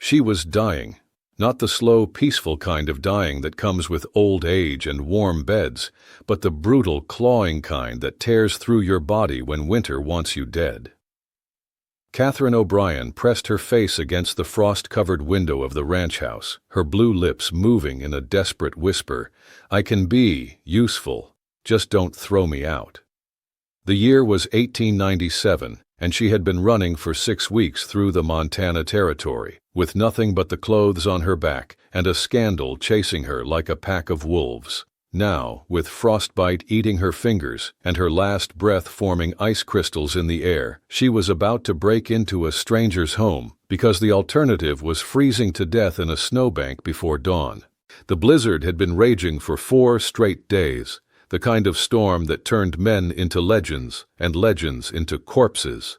She was dying. Not the slow, peaceful kind of dying that comes with old age and warm beds, but the brutal, clawing kind that tears through your body when winter wants you dead. Catherine O'Brien pressed her face against the frost-covered window of the ranch house, her blue lips moving in a desperate whisper, "I can be useful, just don't throw me out." The year was 1897, and she had been running for 6 weeks through the Montana Territory, with nothing but the clothes on her back and a scandal chasing her like a pack of wolves. Now, with frostbite eating her fingers and her last breath forming ice crystals in the air, she was about to break into a stranger's home because the alternative was freezing to death in a snowbank before dawn. The blizzard had been raging for 4 straight days, the kind of storm that turned men into legends and legends into corpses.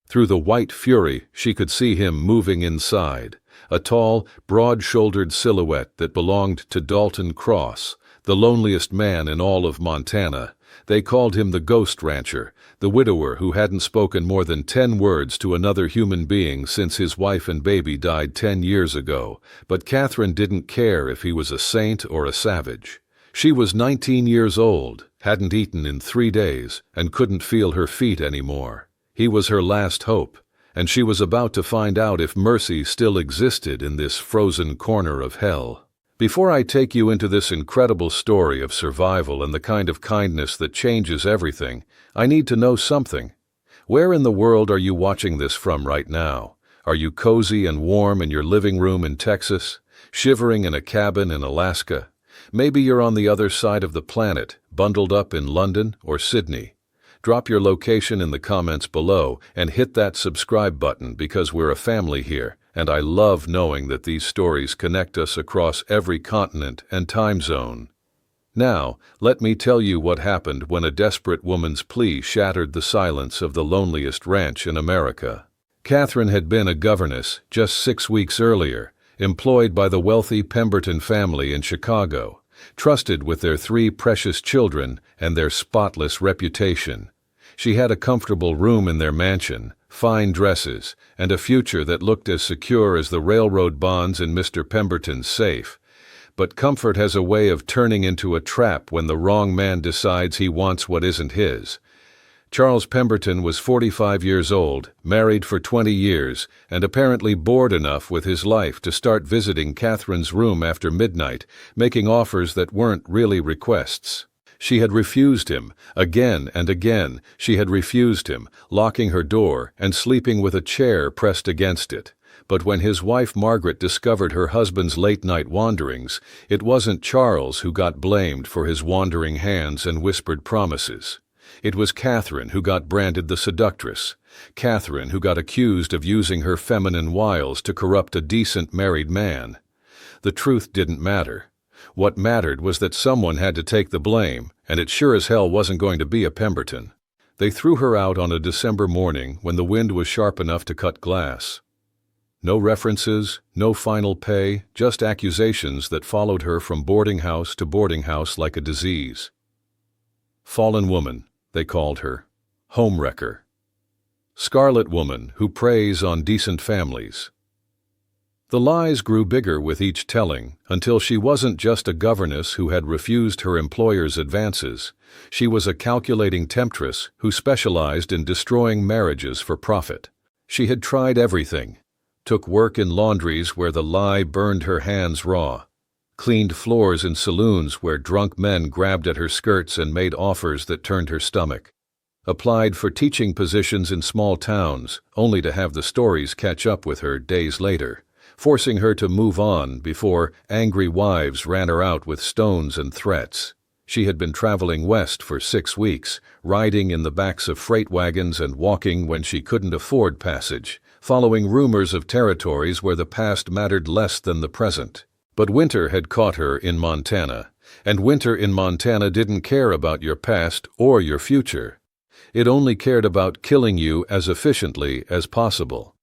Through the white fury, she could see him moving inside, a tall, broad-shouldered silhouette that belonged to Dalton Cross, the loneliest man in all of Montana. They called him the Ghost Rancher, the widower who hadn't spoken more than 10 words to another human being since his wife and baby died 10 years ago, but Catherine didn't care if he was a saint or a savage. She was 19 years old, hadn't eaten in 3 days, and couldn't feel her feet anymore. He was her last hope, and she was about to find out if mercy still existed in this frozen corner of hell. Before I take you into this incredible story of survival and the kind of kindness that changes everything, I need to know something. Where in the world are you watching this from right now? Are you cozy and warm in your living room in Texas, shivering in a cabin in Alaska? Maybe you're on the other side of the planet, bundled up in London or Sydney. Drop your location in the comments below and hit that subscribe button because we're a family here, and I love knowing that these stories connect us across every continent and time zone. Now, let me tell you what happened when a desperate woman's plea shattered the silence of the loneliest ranch in America. Catherine had been a governess just 6 weeks earlier, employed by the wealthy Pemberton family in Chicago, trusted with their 3 precious children and their spotless reputation. She had a comfortable room in their mansion, fine dresses, and a future that looked as secure as the railroad bonds in Mr. Pemberton's safe. But comfort has a way of turning into a trap when the wrong man decides he wants what isn't his. Charles Pemberton was 45 years old, married for 20 years, and apparently bored enough with his life to start visiting Catherine's room after midnight, making offers that weren't really requests. She had refused him. Again and again, she had refused him, locking her door and sleeping with a chair pressed against it. But when his wife Margaret discovered her husband's late-night wanderings, it wasn't Charles who got blamed for his wandering hands and whispered promises. It was Catherine who got branded the seductress, Catherine who got accused of using her feminine wiles to corrupt a decent married man. The truth didn't matter. What mattered was that someone had to take the blame, and it sure as hell wasn't going to be a Pemberton. They threw her out on a December morning when the wind was sharp enough to cut glass. No references, no final pay, just accusations that followed her from boarding house to boarding house like a disease. Fallen woman, they called her. Homewrecker. Scarlet woman who preys on decent families. The lies grew bigger with each telling, until she wasn't just a governess who had refused her employer's advances. She was a calculating temptress who specialized in destroying marriages for profit. She had tried everything. Took work in laundries where the lie burned her hands raw. Cleaned floors in saloons where drunk men grabbed at her skirts and made offers that turned her stomach. Applied for teaching positions in small towns, only to have the stories catch up with her days later, forcing her to move on before angry wives ran her out with stones and threats. She had been traveling west for 6 weeks, riding in the backs of freight wagons and walking when she couldn't afford passage, following rumors of territories where the past mattered less than the present. But winter had caught her in Montana, and winter in Montana didn't care about your past or your future. It only cared about killing you as efficiently as possible.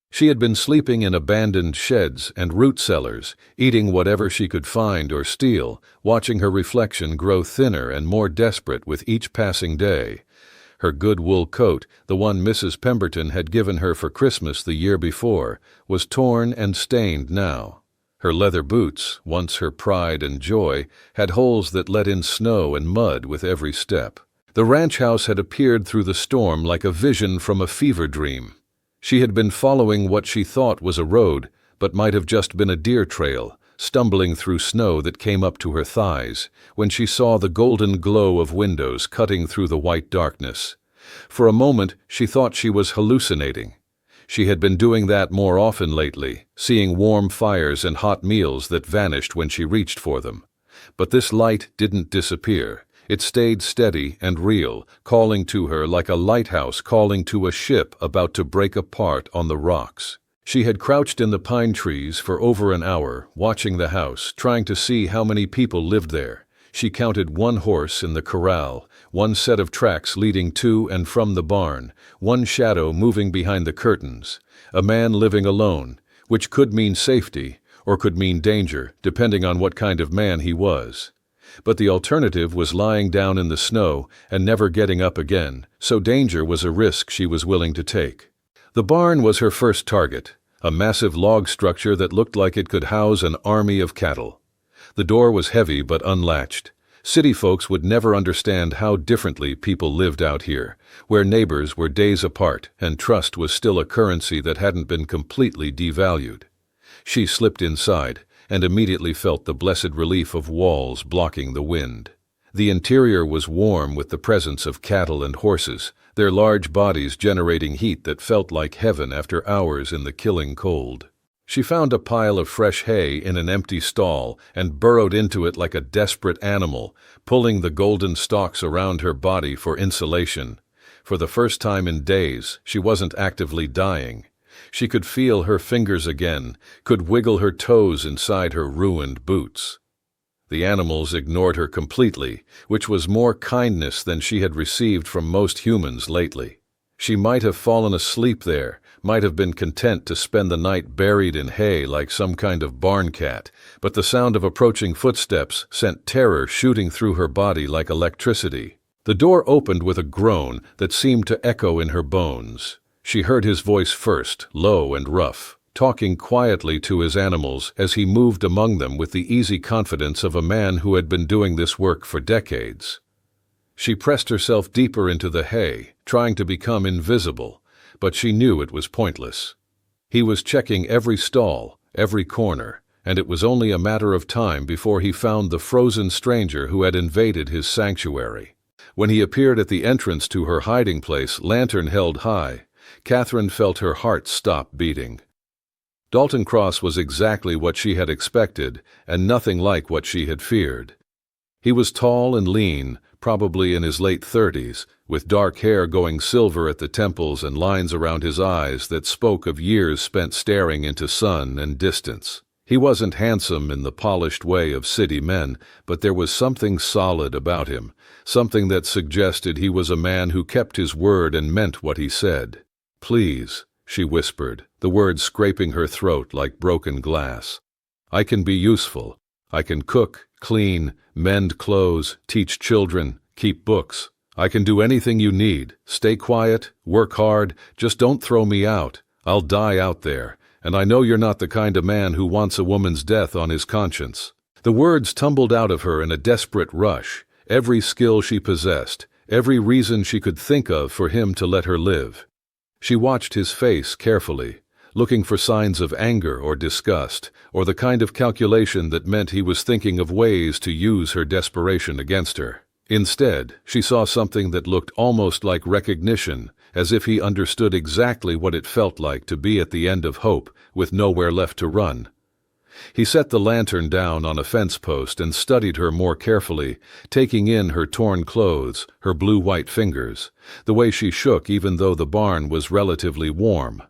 She had been sleeping in abandoned sheds and root cellars, eating whatever she could find or steal, watching her reflection grow thinner and more desperate with each passing day. Her good wool coat, the one Mrs. Pemberton had given her for Christmas the year before, was torn and stained now. Her leather boots, once her pride and joy, had holes that let in snow and mud with every step. The ranch house had appeared through the storm like a vision from a fever dream. She had been following what she thought was a road, but might have just been a deer trail, stumbling through snow that came up to her thighs, when she saw the golden glow of windows cutting through the white darkness. For a moment she thought she was hallucinating. She had been doing that more often lately, seeing warm fires and hot meals that vanished when she reached for them. But this light didn't disappear. It stayed steady and real, calling to her like a lighthouse calling to a ship about to break apart on the rocks. She had crouched in the pine trees for over an hour, watching the house, trying to see how many people lived there. She counted one horse in the corral, one set of tracks leading to and from the barn, one shadow moving behind the curtains, a man living alone, which could mean safety or could mean danger, depending on what kind of man he was. But the alternative was lying down in the snow and never getting up again, so danger was a risk she was willing to take. The barn was her first target, a massive log structure that looked like it could house an army of cattle. The door was heavy but unlatched. City folks would never understand how differently people lived out here, where neighbors were days apart and trust was still a currency that hadn't been completely devalued. She slipped inside and immediately felt the blessed relief of walls blocking the wind. The interior was warm with the presence of cattle and horses, their large bodies generating heat that felt like heaven after hours in the killing cold. She found a pile of fresh hay in an empty stall and burrowed into it like a desperate animal, pulling the golden stalks around her body for insulation. For the first time in days, she wasn't actively dying. She could feel her fingers again, could wiggle her toes inside her ruined boots. The animals ignored her completely, which was more kindness than she had received from most humans lately. She might have fallen asleep there, might have been content to spend the night buried in hay like some kind of barn cat, but the sound of approaching footsteps sent terror shooting through her body like electricity. The door opened with a groan that seemed to echo in her bones. She heard his voice first, low and rough, talking quietly to his animals as he moved among them with the easy confidence of a man who had been doing this work for decades. She pressed herself deeper into the hay, trying to become invisible, but she knew it was pointless. He was checking every stall, every corner, and it was only a matter of time before he found the frozen stranger who had invaded his sanctuary. When he appeared at the entrance to her hiding place, lantern held high, Catherine felt her heart stop beating. Dalton Cross was exactly what she had expected, and nothing like what she had feared. He was tall and lean, probably in his late 30s, with dark hair going silver at the temples and lines around his eyes that spoke of years spent staring into sun and distance. He wasn't handsome in the polished way of city men, but there was something solid about him, something that suggested he was a man who kept his word and meant what he said. "Please," she whispered, the words scraping her throat like broken glass. "I can be useful. I can cook, clean, mend clothes, teach children, keep books. I can do anything you need. Stay quiet, work hard, just don't throw me out. I'll die out there, and I know you're not the kind of man who wants a woman's death on his conscience." The words tumbled out of her in a desperate rush, every skill she possessed, every reason she could think of for him to let her live. She watched his face carefully, looking for signs of anger or disgust, or the kind of calculation that meant he was thinking of ways to use her desperation against her. Instead, she saw something that looked almost like recognition, as if he understood exactly what it felt like to be at the end of hope, with nowhere left to run. He set the lantern down on a fence post and studied her more carefully, taking in her torn clothes, her blue-white fingers, the way she shook even though the barn was relatively warm.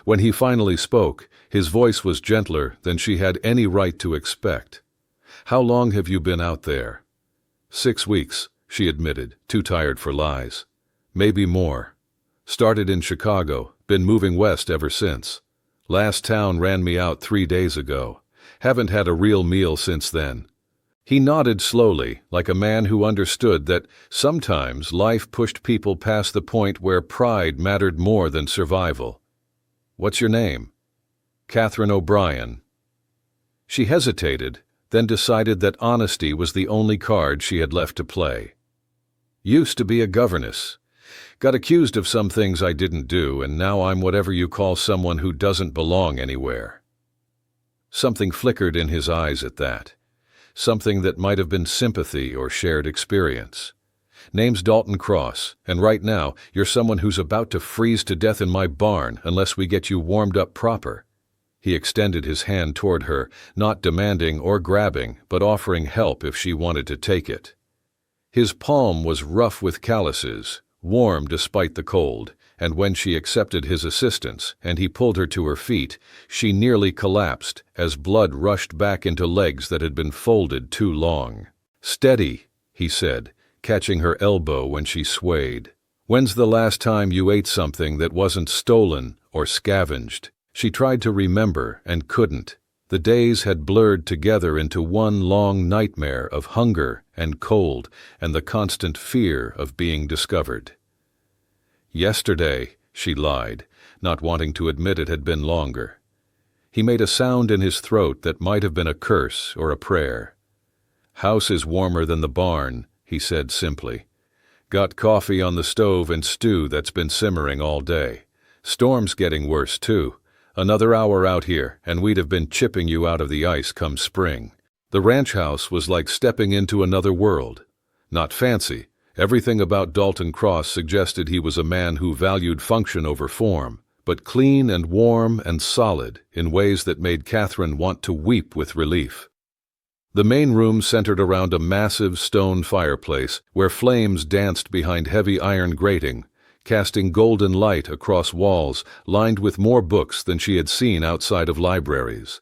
When he finally spoke, his voice was gentler than she had any right to expect. "How long have you been out there?" 6 weeks, she admitted, too tired for lies. "Maybe more. Started in Chicago, been moving west ever since. Last town ran me out 3 days ago. Haven't had a real meal since then." He nodded slowly, like a man who understood that sometimes life pushed people past the point where pride mattered more than survival. "What's your name?" "Catherine O'Brien." She hesitated, then decided that honesty was the only card she had left to play. "Used to be a governess. Got accused of some things I didn't do, and now I'm whatever you call someone who doesn't belong anywhere." Something flickered in his eyes at that. Something that might have been sympathy or shared experience. "Name's Dalton Cross, and right now you're someone who's about to freeze to death in my barn unless we get you warmed up proper." He extended his hand toward her, not demanding or grabbing, but offering help if she wanted to take it. His palm was rough with calluses, warm despite the cold, and when she accepted his assistance and he pulled her to her feet, she nearly collapsed as blood rushed back into legs that had been folded too long. "Steady," he said, catching her elbow when she swayed. "When's the last time you ate something that wasn't stolen or scavenged?" She tried to remember and couldn't. The days had blurred together into one long nightmare of hunger and cold and the constant fear of being discovered. "Yesterday," she lied, not wanting to admit it had been longer. He made a sound in his throat that might have been a curse or a prayer. "House is warmer than the barn," he said simply. "Got coffee on the stove and stew that's been simmering all day. Storm's getting worse, too. Another hour out here, and we'd have been chipping you out of the ice come spring." The ranch house was like stepping into another world. Not fancy. Everything about Dalton Cross suggested he was a man who valued function over form, but clean and warm and solid in ways that made Catherine want to weep with relief. The main room centered around a massive stone fireplace where flames danced behind heavy iron grating, casting golden light across walls lined with more books than she had seen outside of libraries.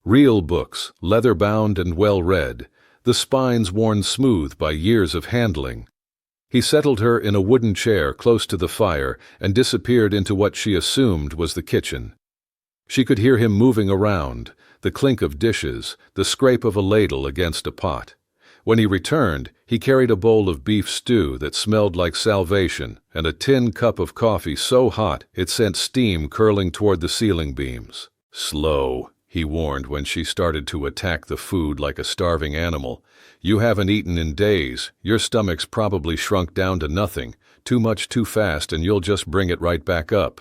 Real books, leather-bound and well-read, the spines worn smooth by years of handling. He settled her in a wooden chair close to the fire and disappeared into what she assumed was the kitchen. She could hear him moving around, the clink of dishes, the scrape of a ladle against a pot. When he returned, he carried a bowl of beef stew that smelled like salvation and a tin cup of coffee so hot it sent steam curling toward the ceiling beams. "Slow," he warned when she started to attack the food like a starving animal. "You haven't eaten in days. Your stomach's probably shrunk down to nothing. Too much too fast and you'll just bring it right back up."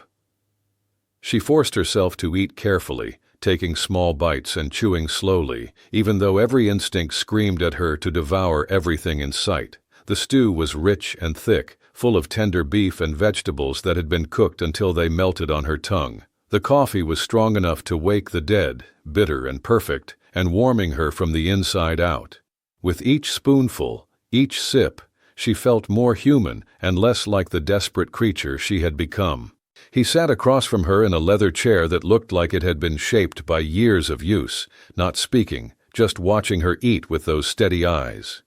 She forced herself to eat carefully, taking small bites and chewing slowly, even though every instinct screamed at her to devour everything in sight. The stew was rich and thick, full of tender beef and vegetables that had been cooked until they melted on her tongue. The coffee was strong enough to wake the dead, bitter and perfect, and warming her from the inside out. With each spoonful, each sip, she felt more human and less like the desperate creature she had become. He sat across from her in a leather chair that looked like it had been shaped by years of use, not speaking, just watching her eat with those steady eyes.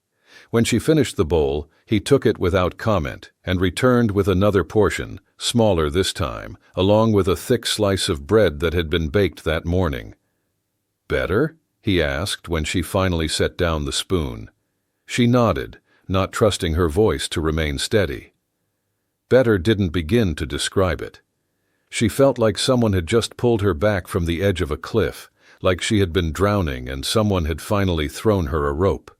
When she finished the bowl, he took it without comment and returned with another portion, smaller this time, along with a thick slice of bread that had been baked that morning. "Better?" he asked when she finally set down the spoon. She nodded, not trusting her voice to remain steady. Better didn't begin to describe it. She felt like someone had just pulled her back from the edge of a cliff, like she had been drowning and someone had finally thrown her a rope.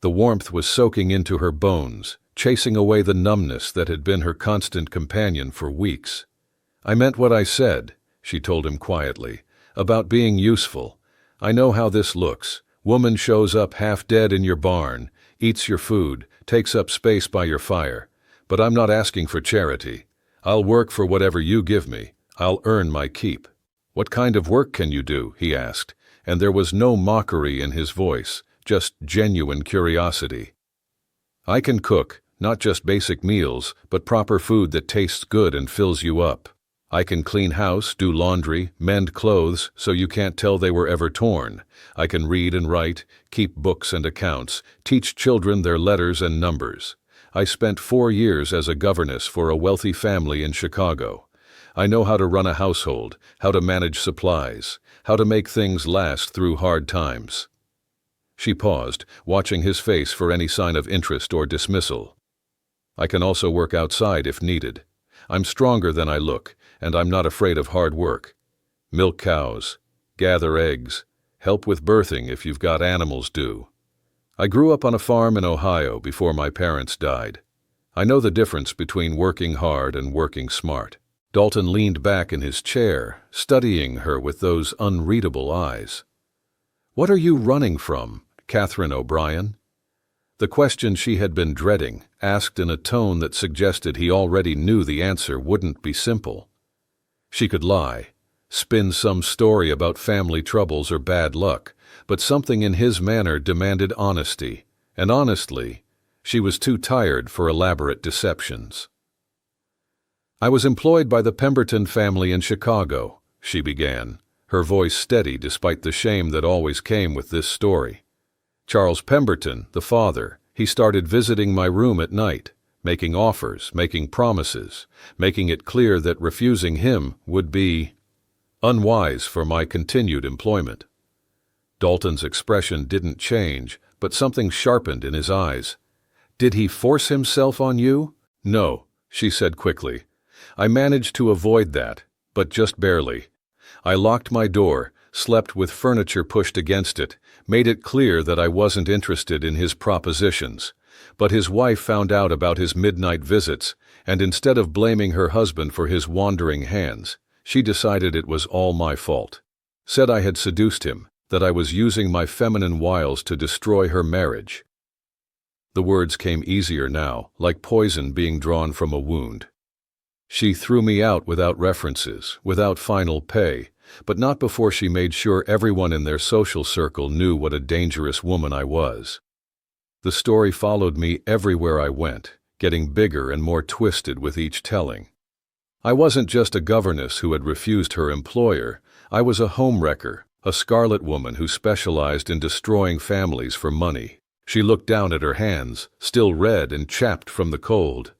The warmth was soaking into her bones, chasing away the numbness that had been her constant companion for weeks. "I meant what I said," she told him quietly, "about being useful. I know how this looks. Woman shows up half dead in your barn, eats your food, takes up space by your fire. But I'm not asking for charity. I'll work for whatever you give me. I'll earn my keep." "What kind of work can you do?" he asked, and there was no mockery in his voice, just genuine curiosity. "I can cook, not just basic meals, but proper food that tastes good and fills you up. I can clean house, do laundry, mend clothes so you can't tell they were ever torn. I can read and write, keep books and accounts, teach children their letters and numbers. I spent 4 years as a governess for a wealthy family in Chicago. I know how to run a household, how to manage supplies, how to make things last through hard times." She paused, watching his face for any sign of interest or dismissal. "I can also work outside if needed. I'm stronger than I look, and I'm not afraid of hard work. Milk cows, gather eggs, help with birthing if you've got animals due. I grew up on a farm in Ohio before my parents died. I know the difference between working hard and working smart." Dalton leaned back in his chair, studying her with those unreadable eyes. "What are you running from, Catherine O'Brien?" The question she had been dreading, asked in a tone that suggested he already knew the answer wouldn't be simple. She could lie, spin some story about family troubles or bad luck, but something in his manner demanded honesty, and honestly, she was too tired for elaborate deceptions. "I was employed by the Pemberton family in Chicago," she began, her voice steady despite the shame that always came with this story. "Charles Pemberton, the father, he started visiting my room at night, making offers, making promises, making it clear that refusing him would be unwise for my continued employment." Dalton's expression didn't change, but something sharpened in his eyes. "Did he force himself on you?" "No," she said quickly. "I managed to avoid that, but just barely. I locked my door, slept with furniture pushed against it, made it clear that I wasn't interested in his propositions. But his wife found out about his midnight visits, and instead of blaming her husband for his wandering hands, she decided it was all my fault. Said I had seduced him, that I was using my feminine wiles to destroy her marriage." The words came easier now, like poison being drawn from a wound. "She threw me out without references, without final pay, but not before she made sure everyone in their social circle knew what a dangerous woman I was. The story followed me everywhere I went, getting bigger and more twisted with each telling. I wasn't just a governess who had refused her employer. I was a homewrecker, a scarlet woman who specialized in destroying families for money." She looked down at her hands, still red and chapped from the cold.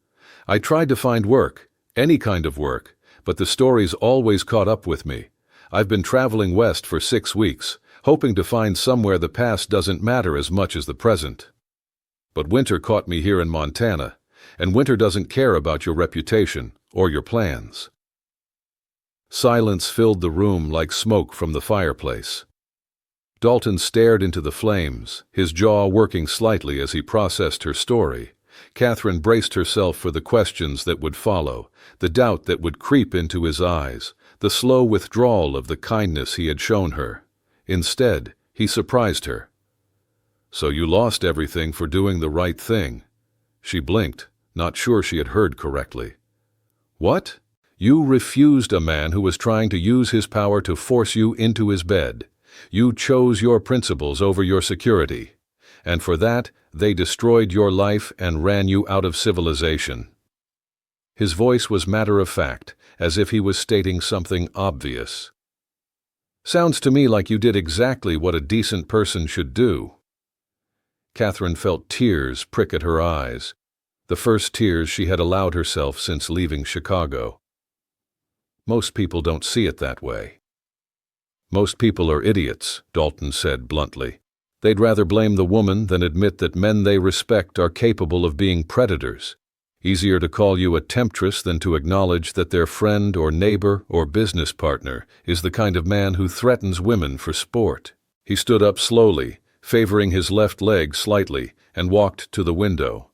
"I tried to find work, any kind of work, but the stories always caught up with me. I've been traveling west for 6 weeks, hoping to find somewhere the past doesn't matter as much as the present. But winter caught me here in Montana, and winter doesn't care about your reputation or your plans." Silence filled the room like smoke from the fireplace. Dalton stared into the flames, his jaw working slightly as he processed her story. Catherine braced herself for the questions that would follow, the doubt that would creep into his eyes, the slow withdrawal of the kindness he had shown her. Instead, he surprised her. "So you lost everything for doing the right thing." She blinked, not sure she had heard correctly. "What? You refused a man who was trying to use his power to force you into his bed. You chose your principles over your security. And for that, they destroyed your life and ran you out of civilization." His voice was matter-of-fact, as if he was stating something obvious. "Sounds to me like you did exactly what a decent person should do." Catherine felt tears prick at her eyes, the first tears she had allowed herself since leaving Chicago. "Most people don't see it that way." "Most people are idiots," Dalton said bluntly. "They'd rather blame the woman than admit that men they respect are capable of being predators. Easier to call you a temptress than to acknowledge that their friend or neighbor or business partner is the kind of man who threatens women for sport." He stood up slowly, favoring his left leg slightly, and walked to the window.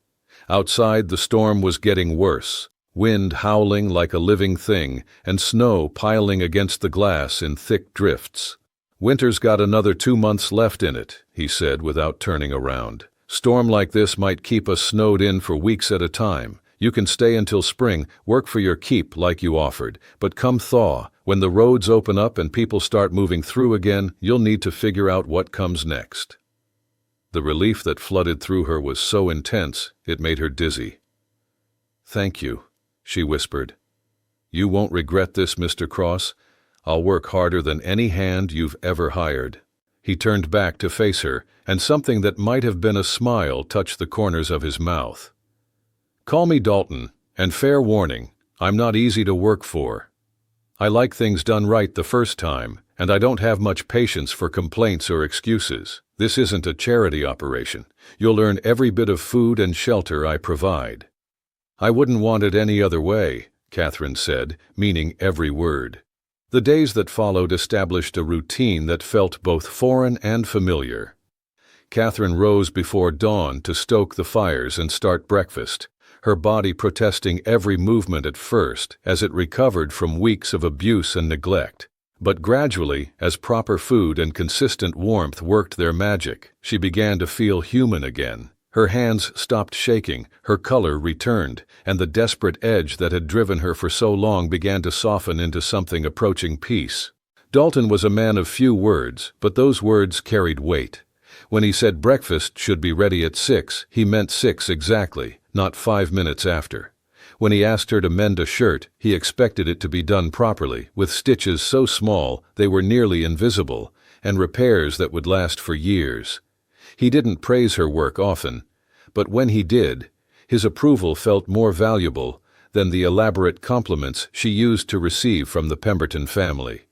Outside, the storm was getting worse, wind howling like a living thing, and snow piling against the glass in thick drifts. "Winter's got another 2 months left in it," he said without turning around. "Storm like this might keep us snowed in for weeks at a time. You can stay until spring, work for your keep like you offered, but come thaw, when the roads open up and people start moving through again, you'll need to figure out what comes next." The relief that flooded through her was so intense, it made her dizzy. "Thank you," she whispered. "You won't regret this, Mr. Cross. I'll work harder than any hand you've ever hired." He turned back to face her, and something that might have been a smile touched the corners of his mouth. "Call me Dalton, and fair warning, I'm not easy to work for." I like things done right the first time, and I don't have much patience for complaints or excuses. This isn't a charity operation. You'll earn every bit of food and shelter I provide." "I wouldn't want it any other way," Catherine said, meaning every word. The days that followed established a routine that felt both foreign and familiar. Catherine rose before dawn to stoke the fires and start breakfast, her body protesting every movement at first as it recovered from weeks of abuse and neglect. But gradually, as proper food and consistent warmth worked their magic, she began to feel human again. Her hands stopped shaking, her color returned, and the desperate edge that had driven her for so long began to soften into something approaching peace. Dalton was a man of few words, but those words carried weight. When he said breakfast should be ready at 6, he meant 6 exactly, not 5 minutes after. When he asked her to mend a shirt, he expected it to be done properly, with stitches so small they were nearly invisible, and repairs that would last for years. He didn't praise her work often, but when he did, his approval felt more valuable than the elaborate compliments she used to receive from the Pemberton family.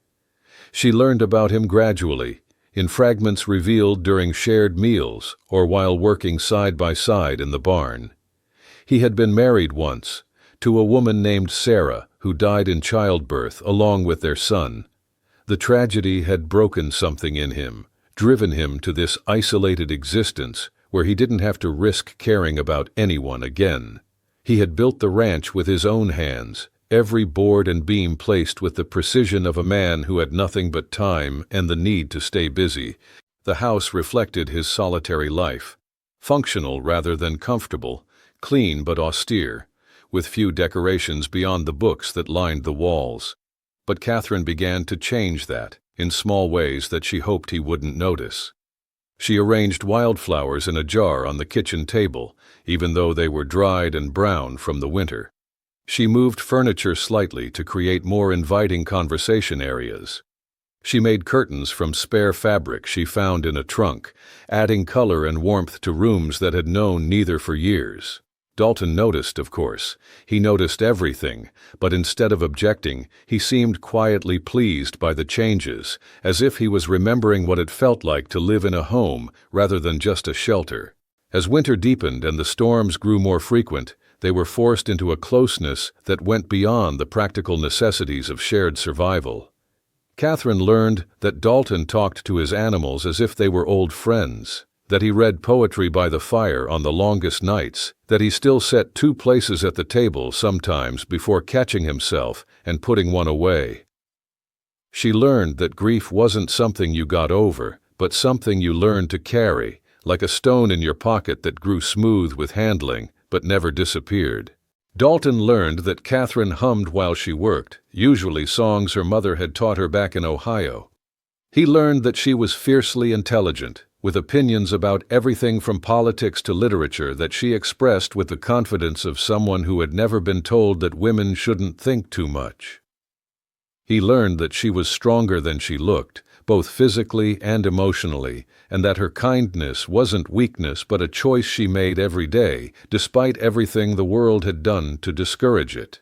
She learned about him gradually, in fragments revealed during shared meals or while working side by side in the barn. He had been married once, to a woman named Sarah, who died in childbirth along with their son. The tragedy had broken something in him, driven him to this isolated existence where he didn't have to risk caring about anyone again. He had built the ranch with his own hands, every board and beam placed with the precision of a man who had nothing but time and the need to stay busy. The house reflected his solitary life, functional rather than comfortable, clean but austere, with few decorations beyond the books that lined the walls. But Catherine began to change that, in small ways that she hoped he wouldn't notice. She arranged wildflowers in a jar on the kitchen table, even though they were dried and brown from the winter. She moved furniture slightly to create more inviting conversation areas. She made curtains from spare fabric she found in a trunk, adding color and warmth to rooms that had known neither for years. Dalton noticed, of course. He noticed everything, but instead of objecting, he seemed quietly pleased by the changes, as if he was remembering what it felt like to live in a home rather than just a shelter. As winter deepened and the storms grew more frequent, they were forced into a closeness that went beyond the practical necessities of shared survival. Catherine learned that Dalton talked to his animals as if they were old friends, that he read poetry by the fire on the longest nights, that he still set 2 places at the table sometimes before catching himself and putting one away. She learned that grief wasn't something you got over, but something you learned to carry, like a stone in your pocket that grew smooth with handling, but never disappeared. Dalton learned that Catherine hummed while she worked, usually songs her mother had taught her back in Ohio. He learned that she was fiercely intelligent, with opinions about everything from politics to literature that she expressed with the confidence of someone who had never been told that women shouldn't think too much. He learned that she was stronger than she looked, both physically and emotionally, and that her kindness wasn't weakness but a choice she made every day, despite everything the world had done to discourage it.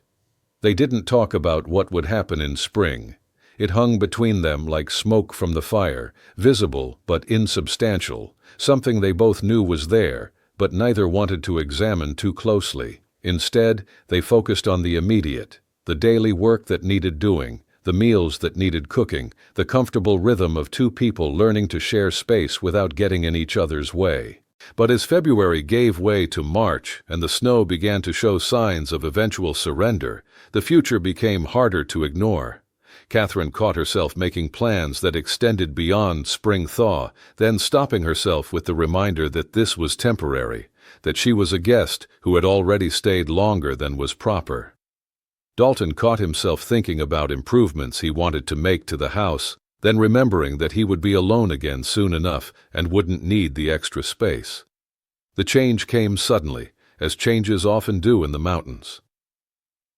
They didn't talk about what would happen in spring. It hung between them like smoke from the fire, visible but insubstantial, something they both knew was there, but neither wanted to examine too closely. Instead, they focused on the immediate, the daily work that needed doing, the meals that needed cooking, the comfortable rhythm of 2 people learning to share space without getting in each other's way. But as February gave way to March and the snow began to show signs of eventual surrender, the future became harder to ignore. Catherine caught herself making plans that extended beyond spring thaw, then stopping herself with the reminder that this was temporary, that she was a guest who had already stayed longer than was proper. Dalton caught himself thinking about improvements he wanted to make to the house, then remembering that he would be alone again soon enough and wouldn't need the extra space. The change came suddenly, as changes often do in the mountains.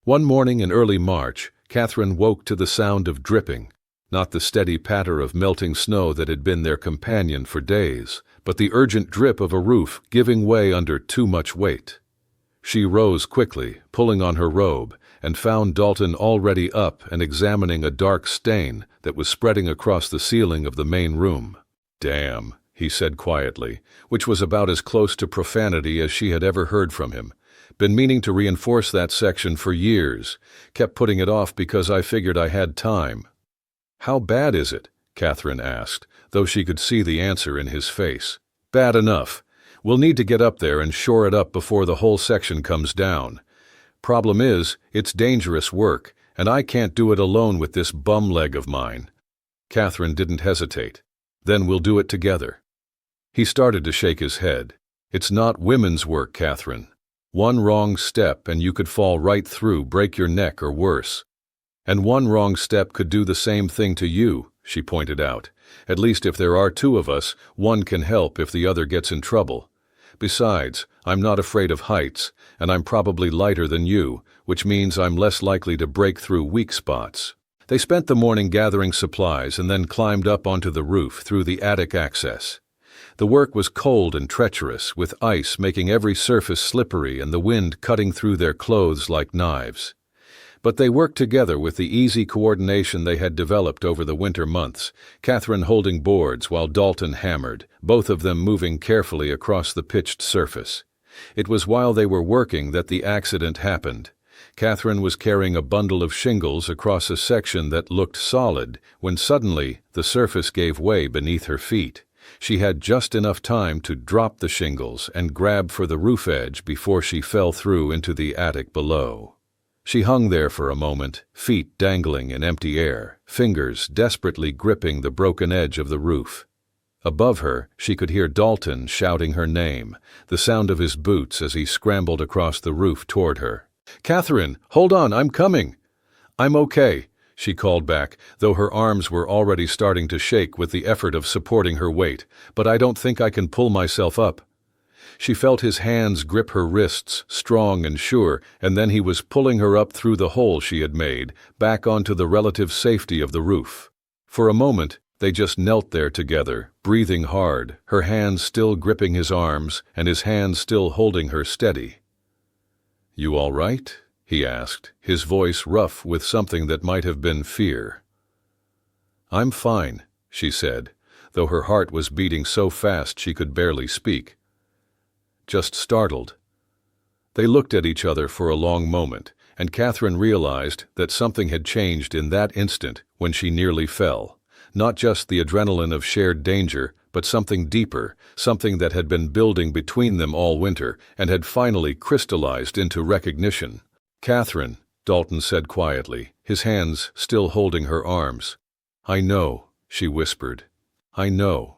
One morning in early March, Catherine woke to the sound of dripping, not the steady patter of melting snow that had been their companion for days, but the urgent drip of a roof giving way under too much weight. She rose quickly, pulling on her robe, and found Dalton already up and examining a dark stain that was spreading across the ceiling of the main room. "Damn," he said quietly, which was about as close to profanity as she had ever heard from him. "Been meaning to reinforce that section for years. Kept putting it off because I figured I had time." "How bad is it?" Catherine asked, though she could see the answer in his face. "Bad enough. We'll need to get up there and shore it up before the whole section comes down. Problem is, it's dangerous work, and I can't do it alone with this bum leg of mine." Catherine didn't hesitate. "Then we'll do it together." He started to shake his head. "It's not women's work, Catherine. One wrong step and you could fall right through, break your neck or worse. And one wrong step could do the same thing to you," she pointed out. "At least if there are two of us, one can help if the other gets in trouble. Besides, I'm not afraid of heights, and I'm probably lighter than you, which means I'm less likely to break through weak spots." They spent the morning gathering supplies and then climbed up onto the roof through the attic access. The work was cold and treacherous, with ice making every surface slippery and the wind cutting through their clothes like knives. But they worked together with the easy coordination they had developed over the winter months, Catherine holding boards while Dalton hammered, both of them moving carefully across the pitched surface. It was while they were working that the accident happened. Catherine was carrying a bundle of shingles across a section that looked solid when suddenly the surface gave way beneath her feet. She had just enough time to drop the shingles and grab for the roof edge before she fell through into the attic below. She hung there for a moment, feet dangling in empty air, fingers desperately gripping the broken edge of the roof. Above her, she could hear Dalton shouting her name, the sound of his boots as he scrambled across the roof toward her. "Catherine, hold on, I'm coming." "I'm okay," she called back, though her arms were already starting to shake with the effort of supporting her weight. "But I don't think I can pull myself up." She felt his hands grip her wrists, strong and sure, and then he was pulling her up through the hole she had made, back onto the relative safety of the roof. For a moment, they just knelt there together, breathing hard, her hands still gripping his arms, and his hands still holding her steady. "You all right?" he asked, his voice rough with something that might have been fear. "I'm fine," she said, though her heart was beating so fast she could barely speak. "Just startled." They looked at each other for a long moment, and Catherine realized that something had changed in that instant when she nearly fell. Not just the adrenaline of shared danger, but something deeper, something that had been building between them all winter and had finally crystallized into recognition. "Catherine," Dalton said quietly, his hands still holding her arms. "I know," she whispered. "I know."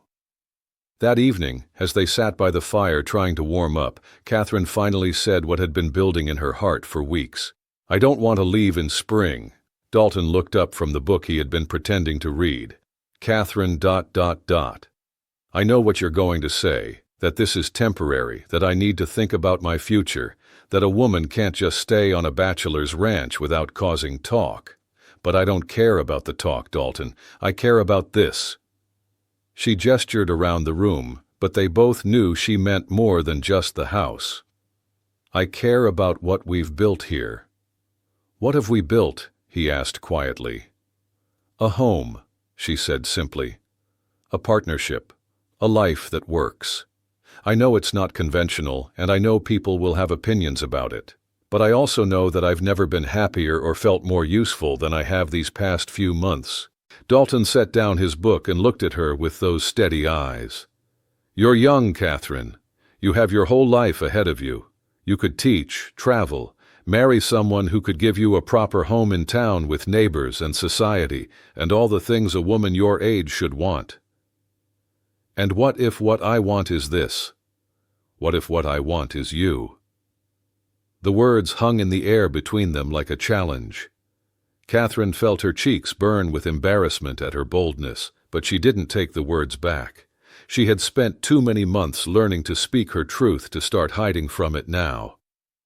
That evening, as they sat by the fire trying to warm up, Catherine finally said what had been building in her heart for weeks. "I don't want to leave in spring." Dalton looked up from the book he had been pretending to read. "Catherine ... I know what you're going to say, that this is temporary, that I need to think about my future, that a woman can't just stay on a bachelor's ranch without causing talk. But I don't care about the talk, Dalton. I care about this." She gestured around the room, but they both knew she meant more than just the house. "I care about what we've built here." "What have we built?" he asked quietly. "A home," she said simply. "A partnership. A life that works. I know it's not conventional, and I know people will have opinions about it. But I also know that I've never been happier or felt more useful than I have these past few months." Dalton set down his book and looked at her with those steady eyes. "You're young, Catherine. You have your whole life ahead of you. You could teach, travel, marry someone who could give you a proper home in town with neighbors and society, and all the things a woman your age should want. And what if what I want is this? What if what I want is you?" The words hung in the air between them like a challenge. Catherine felt her cheeks burn with embarrassment at her boldness, but she didn't take the words back. She had spent too many months learning to speak her truth to start hiding from it now.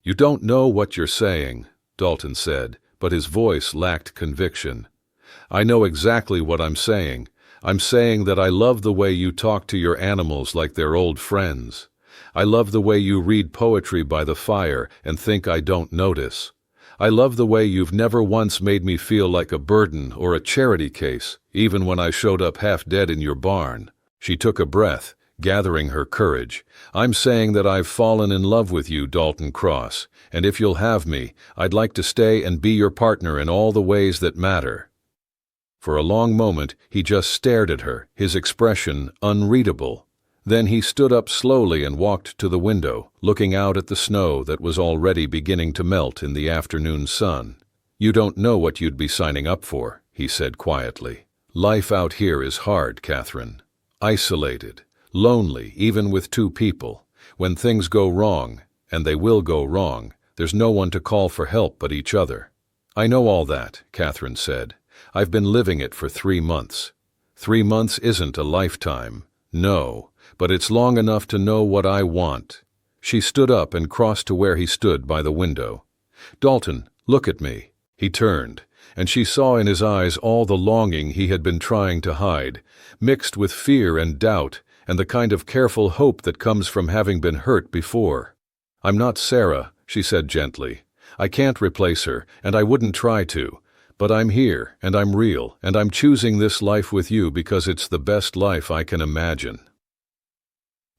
"You don't know what you're saying," Dalton said, but his voice lacked conviction. "I know exactly what I'm saying. I'm saying that I love the way you talk to your animals like they're old friends. I love the way you read poetry by the fire and think I don't notice. I love the way you've never once made me feel like a burden or a charity case, even when I showed up half dead in your barn." She took a breath, gathering her courage. "I'm saying that I've fallen in love with you, Dalton Cross, and if you'll have me, I'd like to stay and be your partner in all the ways that matter." For a long moment, he just stared at her, his expression unreadable. Then he stood up slowly and walked to the window, looking out at the snow that was already beginning to melt in the afternoon sun. "You don't know what you'd be signing up for," he said quietly. "Life out here is hard, Catherine. Isolated, lonely, even with two people. When things go wrong, and they will go wrong, there's no one to call for help but each other." "I know all that," Catherine said. "I've been living it for 3 months. 3 months isn't a lifetime, no, but it's long enough to know what I want." She stood up and crossed to where he stood by the window. "Dalton, look at me." He turned, and she saw in his eyes all the longing he had been trying to hide, mixed with fear and doubt, and the kind of careful hope that comes from having been hurt before. "I'm not Sarah," she said gently. "I can't replace her, and I wouldn't try to. But I'm here, and I'm real, and I'm choosing this life with you because it's the best life I can imagine."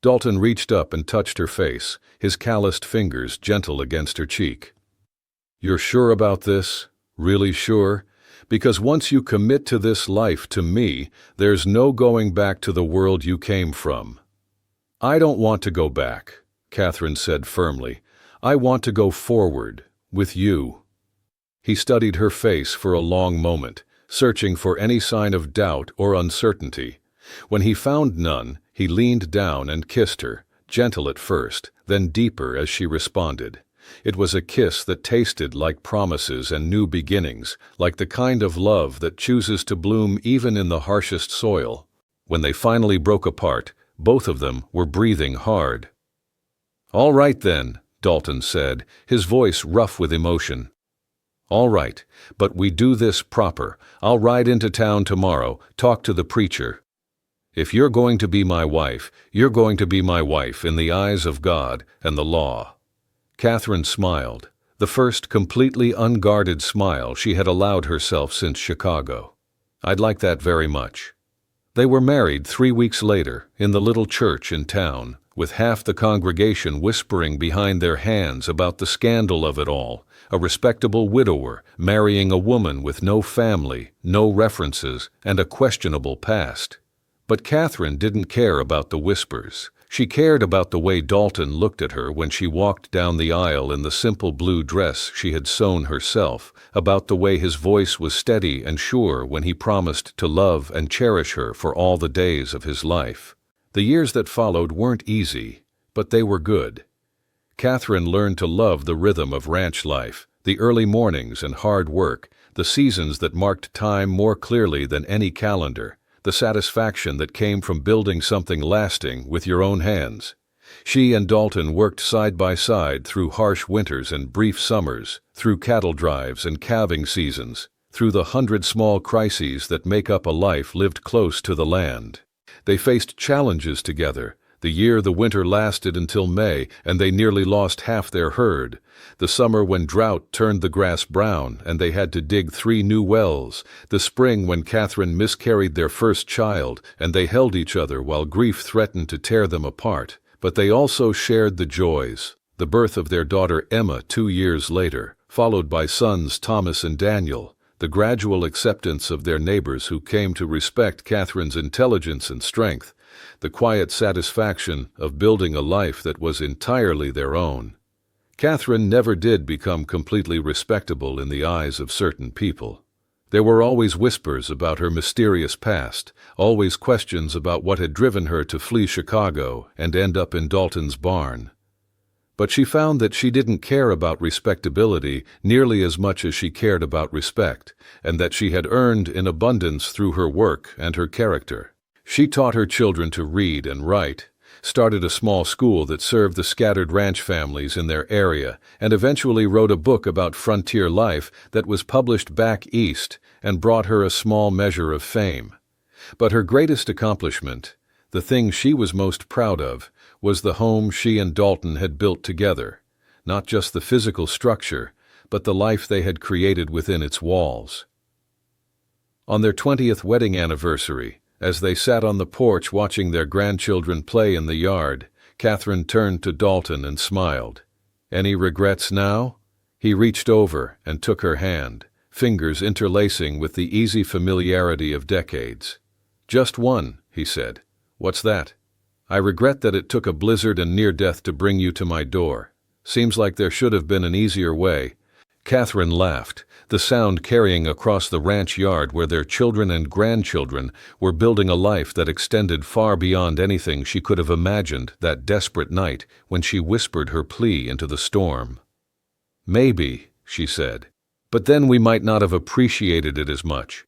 Dalton reached up and touched her face, his calloused fingers gentle against her cheek. "You're sure about this? Really sure? Because once you commit to this life to me, there's no going back to the world you came from." "I don't want to go back," Catherine said firmly. "I want to go forward, with you." He studied her face for a long moment, searching for any sign of doubt or uncertainty. When he found none, he leaned down and kissed her, gentle at first, then deeper as she responded. It was a kiss that tasted like promises and new beginnings, like the kind of love that chooses to bloom even in the harshest soil. When they finally broke apart, both of them were breathing hard. "All right then," Dalton said, his voice rough with emotion. "All right, but we do this proper. I'll ride into town tomorrow, talk to the preacher. If you're going to be my wife, you're going to be my wife in the eyes of God and the law." Catherine smiled, the first completely unguarded smile she had allowed herself since Chicago. "I'd like that very much." They were married 3 weeks later, in the little church in town, with half the congregation whispering behind their hands about the scandal of it all, a respectable widower marrying a woman with no family, no references, and a questionable past. But Catherine didn't care about the whispers. She cared about the way Dalton looked at her when she walked down the aisle in the simple blue dress she had sewn herself, about the way his voice was steady and sure when he promised to love and cherish her for all the days of his life. The years that followed weren't easy, but they were good. Catherine learned to love the rhythm of ranch life, the early mornings and hard work, the seasons that marked time more clearly than any calendar, the satisfaction that came from building something lasting with your own hands. She and Dalton worked side by side through harsh winters and brief summers, through cattle drives and calving seasons, through the 100 small crises that make up a life lived close to the land. They faced challenges together. The year the winter lasted until May, and they nearly lost half their herd. The summer when drought turned the grass brown, and they had to dig 3 new wells. The spring when Catherine miscarried their first child, and they held each other while grief threatened to tear them apart. But they also shared the joys. The birth of their daughter Emma 2 years later, followed by sons Thomas and Daniel. The gradual acceptance of their neighbors who came to respect Catherine's intelligence and strength. The quiet satisfaction of building a life that was entirely their own. Catherine never did become completely respectable in the eyes of certain people. There were always whispers about her mysterious past, always questions about what had driven her to flee Chicago and end up in Dalton's barn. But she found that she didn't care about respectability nearly as much as she cared about respect, and that she had earned in abundance through her work and her character. She taught her children to read and write, started a small school that served the scattered ranch families in their area, and eventually wrote a book about frontier life that was published back east and brought her a small measure of fame. But her greatest accomplishment, the thing she was most proud of, was the home she and Dalton had built together. Not just the physical structure, but the life they had created within its walls. On their 20th wedding anniversary, as they sat on the porch watching their grandchildren play in the yard, Catherine turned to Dalton and smiled. "Any regrets now?" He reached over and took her hand, fingers interlacing with the easy familiarity of decades. "Just one," he said. "What's that?" "I regret that it took a blizzard and near death to bring you to my door. Seems like there should have been an easier way." Catherine laughed, the sound carrying across the ranch yard where their children and grandchildren were building a life that extended far beyond anything she could have imagined that desperate night when she whispered her plea into the storm. "Maybe," she said, "but then we might not have appreciated it as much.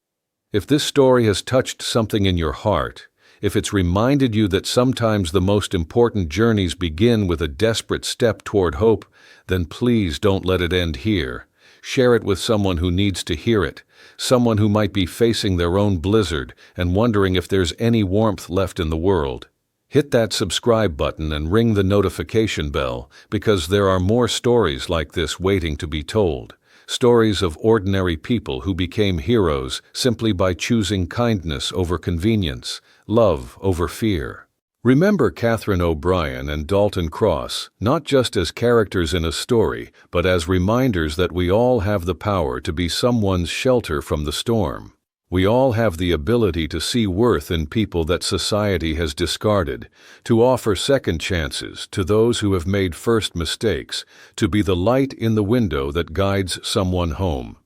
If this story has touched something in your heart, if it's reminded you that sometimes the most important journeys begin with a desperate step toward hope, then please don't let it end here. Share it with someone who needs to hear it, someone who might be facing their own blizzard and wondering if there's any warmth left in the world. Hit that subscribe button and ring the notification bell, because there are more stories like this waiting to be told. Stories of ordinary people who became heroes simply by choosing kindness over convenience, love over fear. Remember Catherine O'Brien and Dalton Cross, not just as characters in a story, but as reminders that we all have the power to be someone's shelter from the storm. We all have the ability to see worth in people that society has discarded, to offer second chances to those who have made first mistakes, to be the light in the window that guides someone home.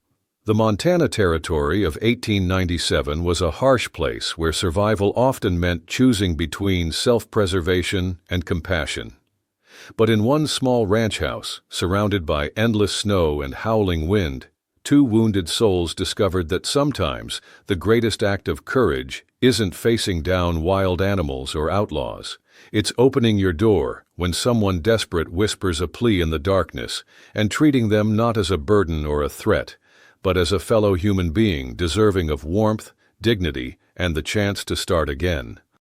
The Montana Territory of 1897 was a harsh place where survival often meant choosing between self-preservation and compassion. But in one small ranch house, surrounded by endless snow and howling wind, two wounded souls discovered that sometimes the greatest act of courage isn't facing down wild animals or outlaws. It's opening your door when someone desperate whispers a plea in the darkness and treating them not as a burden or a threat, but as a fellow human being deserving of warmth, dignity, and the chance to start again.